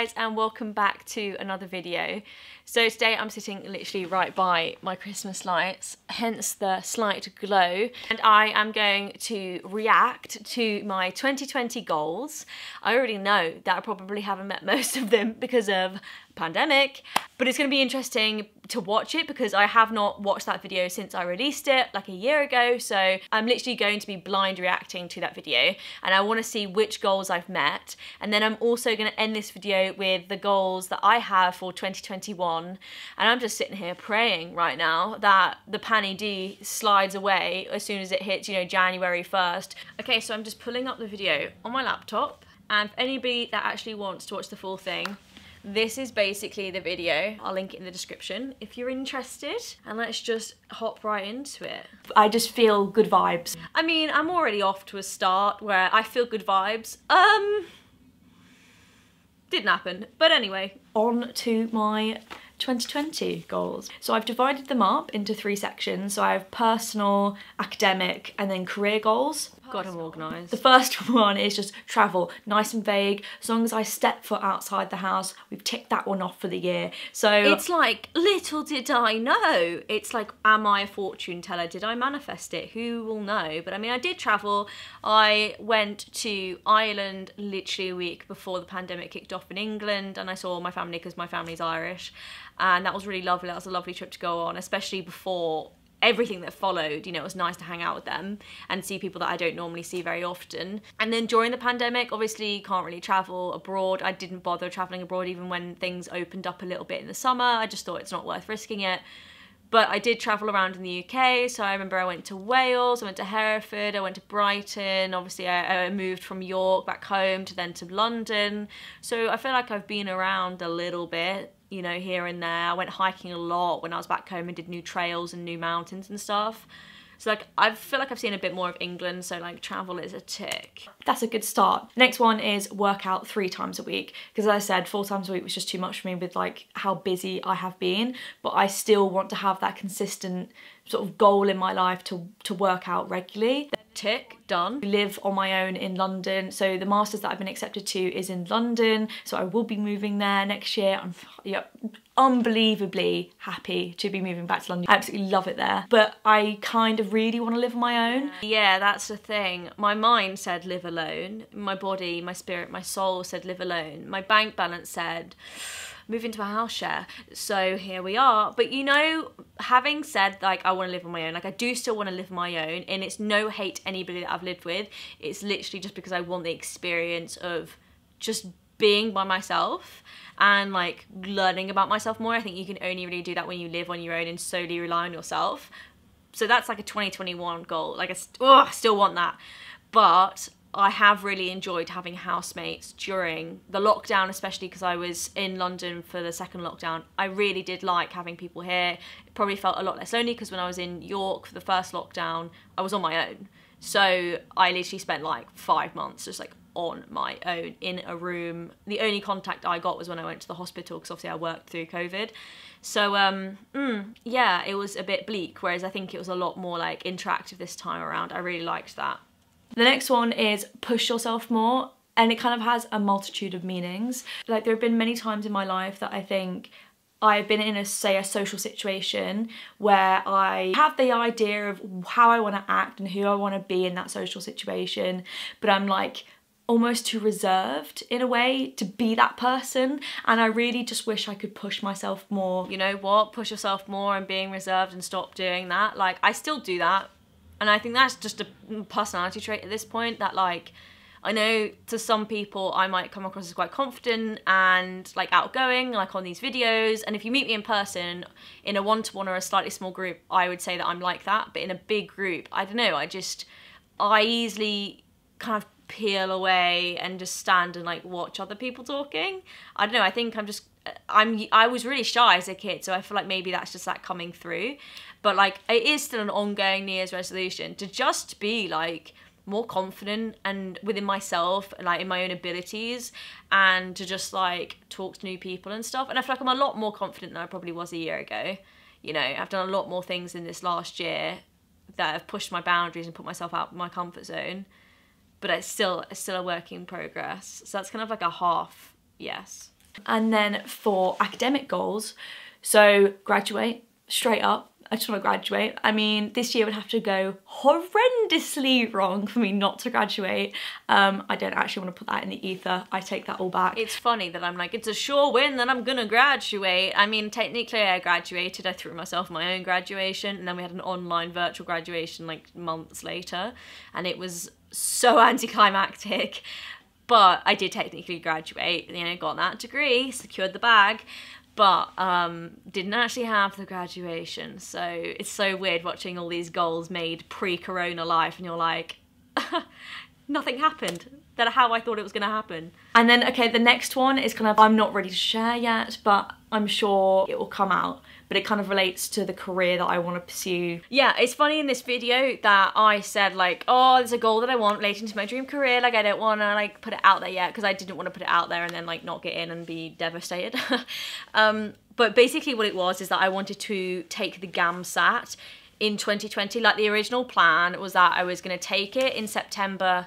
guys, and welcome back to another video. So today I'm sitting literally right by my Christmas lights, hence the slight glow, and I am going to react to my 2020 goals. I already know that I probably haven't met most of them because of pandemic, but it's going to be interesting to watch it because I have not watched that video since I released it like a year ago. So I'm literally going to be blind reacting to that video, and I want to see which goals I've met, and then I'm also going to end this video with the goals that I have for 2021. And I'm just sitting here praying right now that the Panny D slides away as soon as it hits, you know, January 1st. Okay, so I'm just pulling up the video on my laptop, and for anybody that actually wants to watch the full thing, this is basically the video. I'll link it in the description if you're interested, and let's just hop right into it. I just feel good vibes. I mean, I'm already off to a start where I feel good vibes. Didn't happen, but anyway. On to my 2020 goals. So I've divided them up into 3 sections. So I have personal, academic, and then career goals. God, I'm organised. The first one is just travel, nice and vague. As long as I step foot outside the house, we've ticked that one off for the year. So it's like, little did I know. It's like, am I a fortune teller? Did I manifest it? Who will know? But I mean, I did travel. I went to Ireland literally a week before the pandemic kicked off in England, and I saw my family because my family's Irish. And that was really lovely. That was a lovely trip to go on, especially before everything that followed. You know, it was nice to hang out with them and see people that I don't normally see very often. And then during the pandemic, obviously you can't really travel abroad. I didn't bother traveling abroad even when things opened up a little bit in the summer. I just thought it's not worth risking it. But I did travel around in the UK, so I remember I went to Wales, I went to Hereford, I went to Brighton, obviously I moved from York back home to then to London. So I feel like I've been around a little bit, you know, here and there. I went hiking a lot when I was back home and did new trails and new mountains and stuff. So like, I feel like I've seen a bit more of England, so like travel is a tick. That's a good start. Next one is work out 3 times a week. Because as I said, 4 times a week was just too much for me with like how busy I have been. But I still want to have that consistent sort of goal in my life to work out regularly. Tick, done. I live on my own in London, so the masters that I've been accepted to is in London, so I will be moving there next year. I'm unbelievably happy to be moving back to London. I absolutely love it there, but I kind of really want to live on my own. Yeah, that's the thing. My mind said live alone. My body, my spirit, my soul said live alone. My bank balance said move into a house share. So here we are. But you know, having said like I want to live on my own, like I do still want to live on my own, and it's no hate to anybody that I've lived with. It's literally just because I want the experience of just being by myself and like learning about myself more. I think you can only really do that when you live on your own and solely rely on yourself. So that's like a 2021 goal. Like I still want that. But I have really enjoyed having housemates during the lockdown, especially because I was in London for the 2nd lockdown. I really did like having people here. It probably felt a lot less lonely because when I was in York for the 1st lockdown, I was on my own. So I literally spent like 5 months just like on my own in a room. The only contact I got was when I went to the hospital because obviously I worked through COVID. So yeah, it was a bit bleak, whereas I think it was a lot more like interactive this time around. I really liked that. The next one is push yourself more, and it kind of has a multitude of meanings. Like there have been many times in my life that I think I've been in a social situation where I have the idea of how I want to act and who I want to be in that social situation, but I'm like almost too reserved in a way to be that person, and I really just wish I could push myself more. You know what? Push yourself more and being reserved and stop doing that. Like I still do that. And I think that's just a personality trait at this point, that like, I know to some people I might come across as quite confident and like outgoing, like on these videos. And if you meet me in person in a one-to-one or a slightly small group, I would say that I'm like that. But in a big group, I don't know, I easily kind of peel away and just stand and like watch other people talking. I don't know, I think I was really shy as a kid, so I feel like maybe that's just that coming through. But like, it is still an ongoing New Year's resolution to just be like more confident and within myself and like in my own abilities, and to just like talk to new people and stuff. And I feel like I'm a lot more confident than I probably was a year ago. You know, I've done a lot more things in this last year that have pushed my boundaries and put myself out of my comfort zone. But it's still a work in progress. So that's kind of like a half yes. And then for academic goals, so graduate, straight up. I just want to graduate. I mean, this year would have to go horrendously wrong for me not to graduate. I don't actually want to put that in the ether. I take that all back. It's funny that I'm like, it's a sure win that I'm gonna graduate. I mean, technically I graduated. I threw myself my own graduation, and then we had an online virtual graduation like months later, and it was so anticlimactic. But I did technically graduate, you know, got that degree, secured the bag. But didn't actually have the graduation. So it's so weird watching all these goals made pre-corona life, and you're like, nothing happened. That's how I thought it was gonna happen. And then, okay, the next one is kind of, I'm not ready to share yet, but I'm sure it will come out. But it kind of relates to the career that I want to pursue. Yeah, it's funny in this video that I said like, oh, there's a goal that I want relating to my dream career. Like, I don't want to like put it out there yet, because I didn't want to put it out there and then like not get in and be devastated. But basically what it was is that I wanted to take the GAMSAT in 2020. Like, the original plan was that I was going to take it in September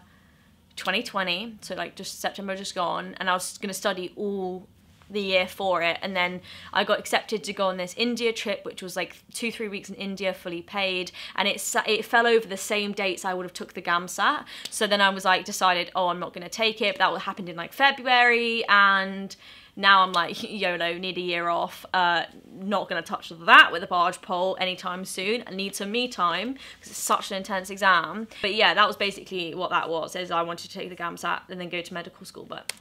2020. So like just September just gone. And I was going to study all the year for it, and then I got accepted to go on this India trip, which was like 2-3 weeks in India, fully paid, and it fell over the same dates I would have took the GAMSAT. So then I was like, decided, oh, I'm not going to take it. But that happened in like February, and now I'm like, YOLO, need a year off, not going to touch that with a barge pole anytime soon. I need some me time because it's such an intense exam. But yeah, that was basically what that was, is I wanted to take the GAMSAT and then go to medical school, but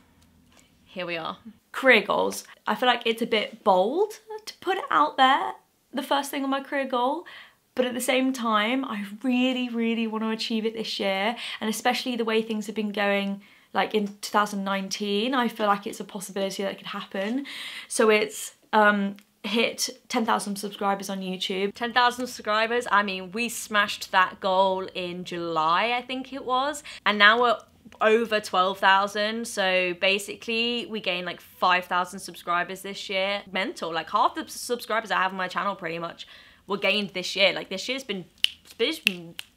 here we are. Career goals. I feel like it's a bit bold to put it out there, the first thing on my career goal, but at the same time, I really, really want to achieve it this year, and especially the way things have been going like in 2019, I feel like it's a possibility that could happen. So it's hit 10,000 subscribers on YouTube. 10,000 subscribers, I mean, we smashed that goal in July, I think it was, and now we're over 12,000. So basically we gained like 5,000 subscribers this year. Mental, like half the subscribers I have on my channel pretty much were gained this year. Like, this year's been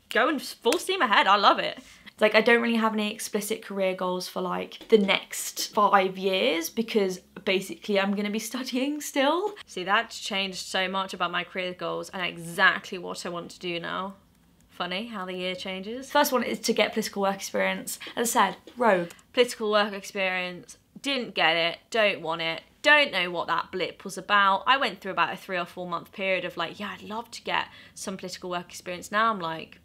going full steam ahead. I love it. It's like, I don't really have any explicit career goals for like the next 5 years, because basically I'm gonna be studying still. See, that's changed so much about my career goals and exactly what I want to do now. Funny how the year changes. First one is to get political work experience. As I said, rogue. Political work experience, didn't get it, don't want it, don't know what that blip was about. I went through about a 3 or 4 month period of like, yeah, I'd love to get some political work experience. Now I'm like,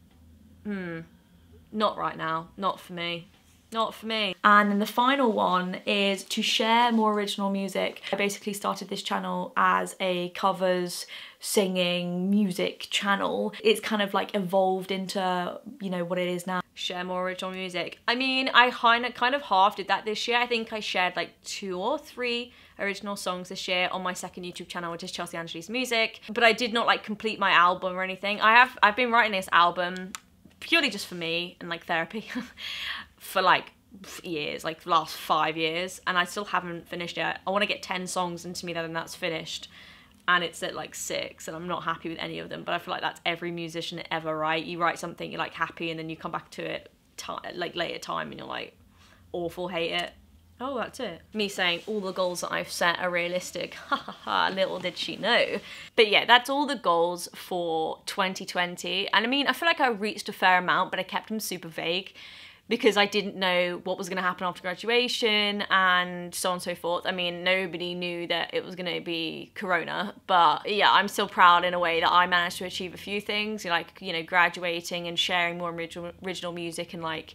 not right now, not for me. Not for me. And then the final one is to share more original music. I basically started this channel as a covers, singing, music channel. It's kind of like evolved into, you know, what it is now. Share more original music. I mean, I kind of half did that this year. I think I shared like 2 or 3 original songs this year on my second YouTube channel, which is Chelsea Angeles Music. But I did not like complete my album or anything. I've been writing this album purely just for me and like therapy for like years, like the last 5 years, and I still haven't finished yet. I want to get 10 songs into me then that's finished, and it's at like 6, and I'm not happy with any of them. But I feel like that's every musician ever, right? You write something, you're like happy, and then you come back to it like later time and you're like awful, hate it. Oh, that's it. Me saying all the goals that I've set are realistic. Ha ha ha, little did she know. But yeah, that's all the goals for 2020. And I mean, I feel like I reached a fair amount, but I kept them super vague because I didn't know what was going to happen after graduation and so on and so forth. I mean, nobody knew that it was going to be Corona, but yeah, I'm still proud in a way that I managed to achieve a few things, like, you know, graduating and sharing more original music and like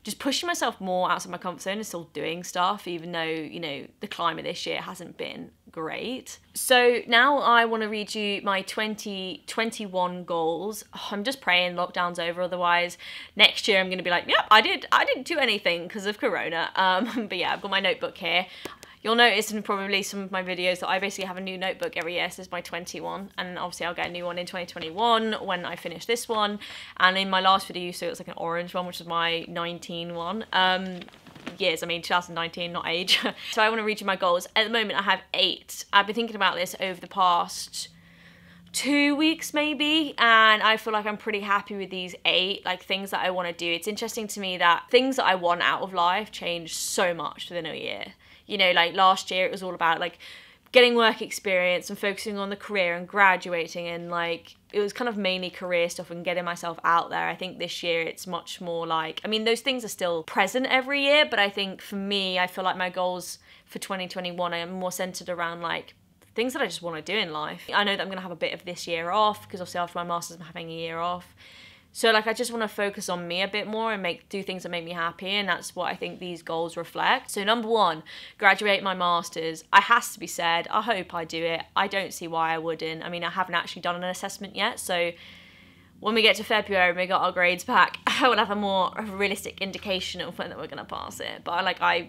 just pushing myself more outside my comfort zone and still doing stuff, even though, you know, the climate this year hasn't been great. So now I want to read you my 2021 goals. Oh, I'm just praying lockdown's over, otherwise next year I'm going to be like, yep, I didn't do anything because of Corona. But yeah, I've got my notebook here. You'll notice in probably some of my videos that I basically have a new notebook every year. So this is my 21, and obviously I'll get a new one in 2021 when I finish this one. And in my last video you saw it was like an orange one, which is my 19 one. Years, I mean 2019, not age. So I want to read you my goals. At the moment I have 8. I've been thinking about this over the past 2 weeks maybe, and I feel like I'm pretty happy with these 8, like things that I want to do. It's interesting to me that things that I want out of life change so much within a year. You know, like last year it was all about like getting work experience and focusing on the career and graduating, and like it was kind of mainly career stuff and getting myself out there. I think this year it's much more like, I mean, those things are still present every year, but I think for me, I feel like my goals for 2021 are more centered around like things that I just want to do in life. I know that I'm going to have a bit of this year off because obviously after my master's I'm having a year off. So like I just want to focus on me a bit more and do things that make me happy, and that's what I think these goals reflect. So number one, graduate my master's. It has to be said, I hope I do it. I don't see why I wouldn't. I mean, I haven't actually done an assessment yet, so when we get to February and we got our grades back, I will have a more realistic indication of whether we're going to pass it. But I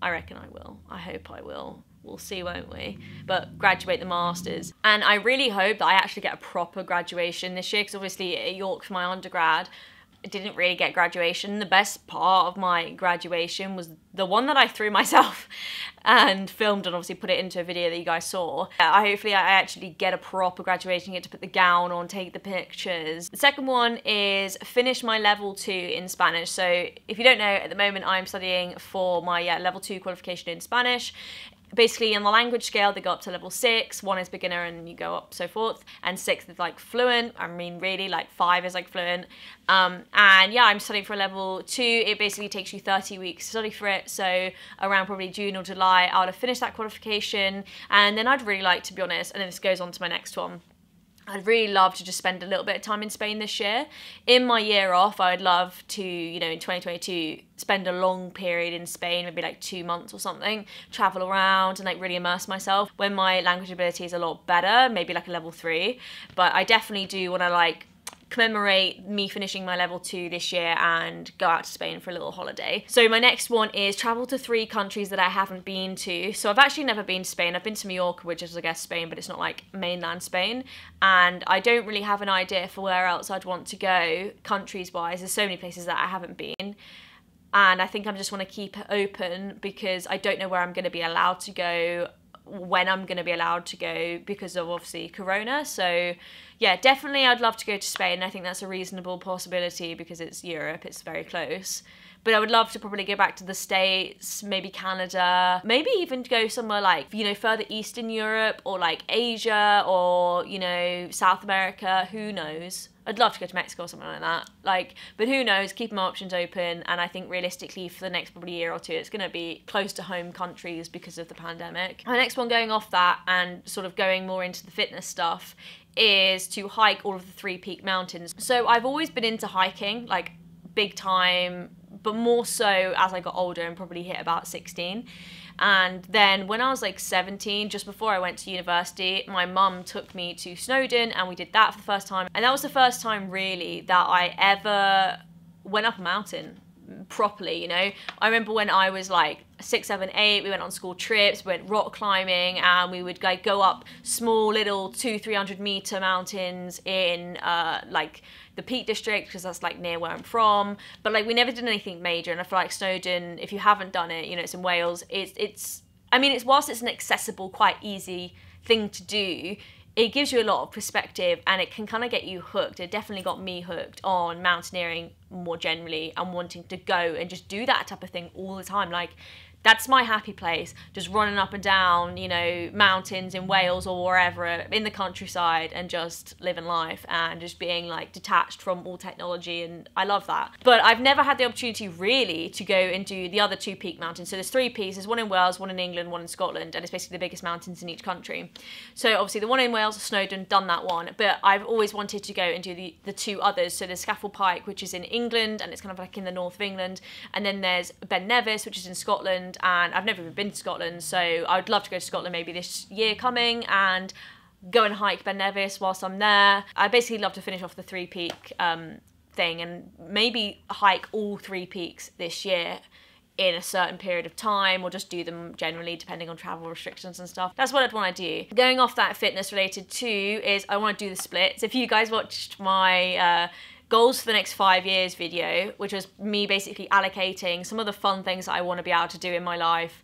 reckon I will. I hope I will. We'll see, won't we? But graduate the masters. And I really hope that I actually get a proper graduation this year, because obviously at York for my undergrad, I didn't really get graduation. The best part of my graduation was the one that I threw myself and filmed and obviously put it into a video that you guys saw. Hopefully I actually get a proper graduation, get to put the gown on, take the pictures. The second one is finish my level 2 in Spanish. So if you don't know, at the moment I'm studying for my level 2 qualification in Spanish. Basically, on the language scale, they go up to level 6. 1 is beginner and you go up so forth. And 6 is like fluent. I mean, really, like 5 is like fluent. And yeah, I'm studying for level 2. It basically takes you 30 weeks to study for it. So around probably June or July, I would have finished that qualification. And then I'd really like, to be honest, and then this goes on to my next one, I'd really love to just spend a little bit of time in Spain this year. In my year off, I would love to, you know, in 2022, spend a long period in Spain, maybe like 2 months or something, travel around and like really immerse myself. When my language ability is a lot better, maybe like a level 3. But I definitely do want to like commemorate me finishing my level 2 this year and go out to Spain for a little holiday. So my next one is travel to 3 countries that I haven't been to. So I've actually never been to Spain. I've been to Mallorca, which is I guess Spain, but it's not like mainland Spain. And I don't really have an idea for where else I'd want to go countries wise. There's so many places that I haven't been. And I think I just want to keep it open because I don't know where I'm going to be allowed to go, when I'm going to be allowed to go because of obviously Corona. So yeah, definitely I'd love to go to Spain. I think that's a reasonable possibility because it's Europe, it's very close. But I would love to probably go back to the States, maybe Canada, maybe even go somewhere like, you know, further east in Europe or like Asia or, you know, South America, who knows. I'd love to go to Mexico or something like that. Like, but who knows, keep my options open. And I think realistically for the next probably year or 2, it's going to be close to home countries because of the pandemic. My next one going off that and sort of going more into the fitness stuff is to hike all of the 3 peak mountains. So I've always been into hiking, like big time, but more so as I got older and probably hit about 16. And then when I was like 17, just before I went to university, my mum took me to Snowdon and we did that for the first time. And that was the first time really that I ever went up a mountain properly, you know. I remember when I was like 6, 7, 8, we went on school trips, we went rock climbing, and we would like go up small little 200-300 meter mountains in like the Peak District, because that's like near where I'm from. But like we never did anything major, and I feel like Snowdon, if you haven't done it, you know, it's in Wales. It's I mean, it's whilst it's an accessible, quite easy thing to do, it gives you a lot of perspective and it can kind of get you hooked. It definitely got me hooked on mountaineering more generally and wanting to go and just do that type of thing all the time. Like, that's my happy place, just running up and down, you know, mountains in Wales or wherever, in the countryside, and just living life and just being like detached from all technology, and I love that. But I've never had the opportunity really to go and do the other 2 peak mountains. So there's 3 peaks, there's one in Wales, one in England, one in Scotland, and it's basically the biggest mountains in each country. So obviously the one in Wales, Snowdon, done that one, but I've always wanted to go and do the 2 others. So there's Scafell Pike, which is in England, and it's kind of like in the north of England, and then there's Ben Nevis, which is in Scotland. And I've never even been to Scotland, so I would love to go to Scotland maybe this year coming and go and hike Ben Nevis whilst I'm there. I basically love to finish off the 3 peak thing and maybe hike all 3 peaks this year in a certain period of time, or just do them generally depending on travel restrictions and stuff. That's what I'd want to do. Going off that fitness related too is I want to do the splits. If you guys watched my goals for the next 5 years video, which was me basically allocating some of the fun things that I want to be able to do in my life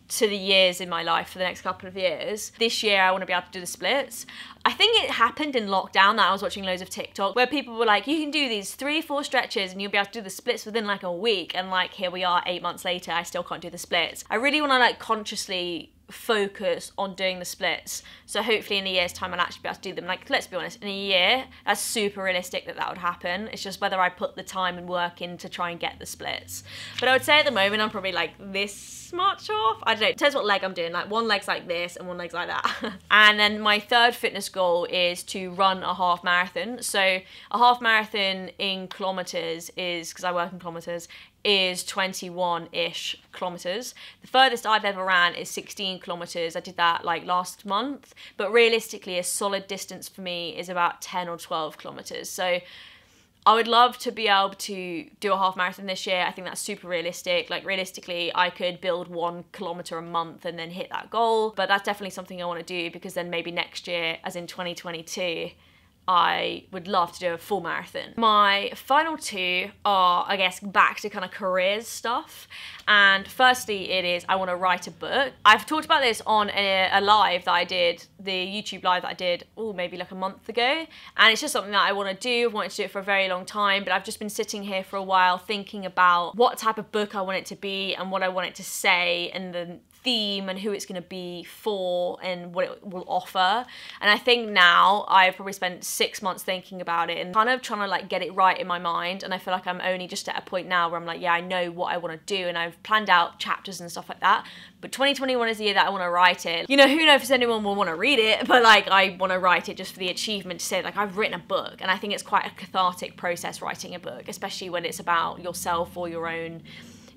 to the years in my life for the next couple of years. This year I want to be able to do the splits. I think it happened in lockdown that I was watching loads of TikTok where people were like, you can do these 3-4 stretches and you'll be able to do the splits within like a week, and like here we are 8 months later, I still can't do the splits. I really want to like consciously focus on doing the splits, so hopefully in a year's time I'll actually be able to do them. Like, let's be honest, in a year that's super realistic that would happen. It's just whether I put the time and work in to try and get the splits. But I would say at the moment I'm probably like this much off. I don't know, it depends what leg I'm doing. Like one leg's like this and one leg's like that. And then my third fitness goal is to run a half marathon. So a half marathon in kilometers is, because I work in kilometers, is 21-ish kilometers. The furthest I've ever ran is 16 kilometers. I did that like last month, but realistically a solid distance for me is about 10 or 12 kilometers. So I would love to be able to do a half marathon this year. I think that's super realistic. Like realistically, I could build 1 kilometer a month and then hit that goal, but that's definitely something I want to do, because then maybe next year, as in 2022, I would love to do a full marathon. My final two are, I guess, back to kind of careers stuff. And firstly, it is I want to write a book. I've talked about this on a live that I did, the YouTube live that I did, maybe like a month ago. And it's just something that I want to do. I've wanted to do it for a very long time, but I've just been sitting here for a while thinking about what type of book I want it to be and what I want it to say and the theme and who it's going to be for and what it will offer. And I think now I've probably spent 6 months thinking about it and kind of trying to like get it right in my mind. And I feel like I'm only just at a point now where I'm like, yeah, I know what I want to do and I've planned out chapters and stuff like that. But 2021 is the year that I want to write it. You know, who knows if anyone will want to read it, but like I want to write it just for the achievement, to say like I've written a book. And I think it's quite a cathartic process writing a book, especially when it's about yourself or your own,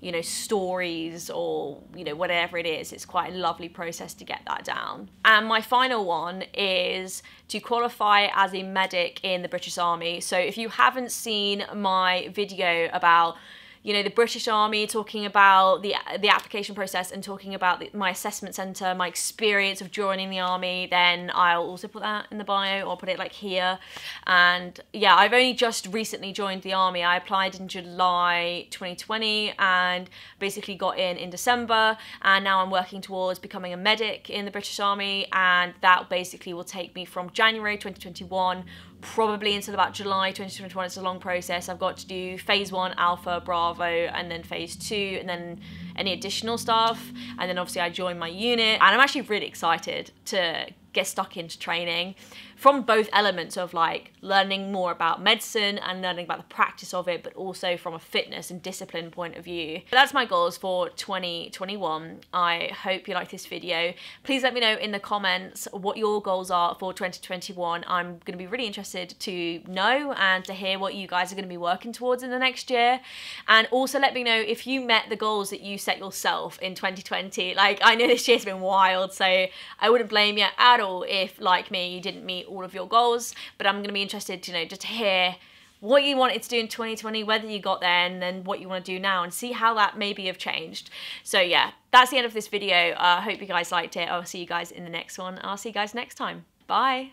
you know, stories or, you know, whatever it is. It's quite a lovely process to get that down. And my final one is to qualify as a medic in the British Army. So if you haven't seen my video about, you know, the British Army, talking about the application process and talking about my assessment centre, my experience of joining the army, then I'll also put that in the bio, or I'll put it like here. And yeah, I've only just recently joined the army. I applied in July 2020 and basically got in December, and now I'm working towards becoming a medic in the British Army, and that basically will take me from January 2021 probably until about July 2021. It's a long process. I've got to do phase 1 Alpha Bravo, and then phase 2, and then any additional stuff, and then obviously I join my unit. And I'm actually really excited to get stuck into training from both elements of like learning more about medicine and learning about the practice of it, but also from a fitness and discipline point of view. But that's my goals for 2021. I hope you like this video. Please let me know in the comments what your goals are for 2021. I'm going to be really interested to know and to hear what you guys are going to be working towards in the next year. And also let me know if you met the goals that you set yourself in 2020. Like, I know this year's been wild, so I wouldn't blame you at all if, like me, you didn't meet all of your goals. But I'm going to be interested to, you know, just to hear what you wanted to do in 2020, whether you got there, and then what you want to do now, and see how that maybe have changed. So yeah, that's the end of this video. I hope you guys liked it. I'll see you guys in the next one. I'll see you guys next time. Bye.